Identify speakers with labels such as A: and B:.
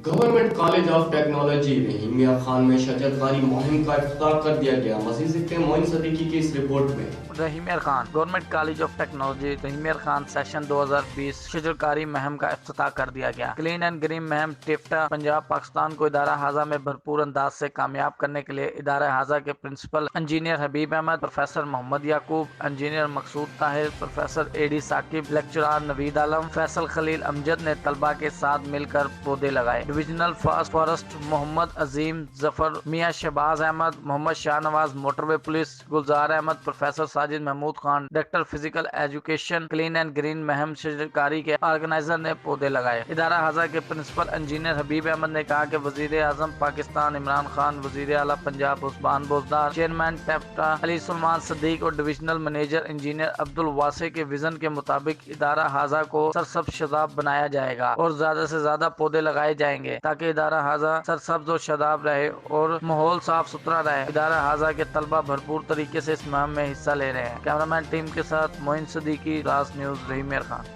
A: Government college of technology Rahim Yar Khan میں شجر کاری مہم کا افتتاح کر دیا گیا۔ مزید سکتے ہیں معین صدیقی کی اس رپورٹ میں۔
B: Rahim Yar Khan government college of technology Rahim Yar Khan session 2020 شجرکاری مہم کا افتتاح کر دیا گیا۔ کلین اینڈ گرین مہم ٹیفٹا پنجاب پاکستان کو ادارہ ہاضہ میں بھرپور انداز سے کامیاب کرنے کے لیے ادارہ ہاضہ کے پرنسپل انجینئر حبیب احمد، پروفیسر محمد یعقوب، انجینئر مقصود طاہر، پروفیسر اے ڈی ثاقب، لیکچرار نوید عالم، فیصل خلیل امجد نے طلبہ کے ساتھ مل کر پودے لگائے۔ Divisional forest Muhammad Azeem Zafar, Mian Shahbaz Ahmad, Muhammad Shah Nawaz, motorway police Gulzar Ahmad, professor Sajid Mahmood Khan, director physical education clean and green مہم شجرکاری کے آرگنائزر نے پودے لگائے۔ ادارہ ہاضہ کے پرنسپل انجینئر حبیب احمد نے کہا کہ وزیر اعظم پاکستان عمران خان، وزیر اعلیٰ پنجاب عثمان بزدار، چیئرمین ٹیفٹا علی سلمان صدیق اور ڈویژنل مینیجر انجینئر عبد الواسع کے وژن کے مطابق ادارہ ہاضہ کو سرسبز شاداب بنایا جائے گا اور زیادہ سے زیادہ پودے لگائے جائیں گے تاکہ ادارہ ہاضہ سرسبز اور شاداب رہے اور ماحول صاف ستھرا رہے۔ ادارہ ہاضہ کے طلبہ بھرپور طریقے سے اس مہم میں حصہ لے رہے ہیں۔ کیمرامین ٹیم کے ساتھ معین صدیقی، راس نیوز، رحیم یار خان۔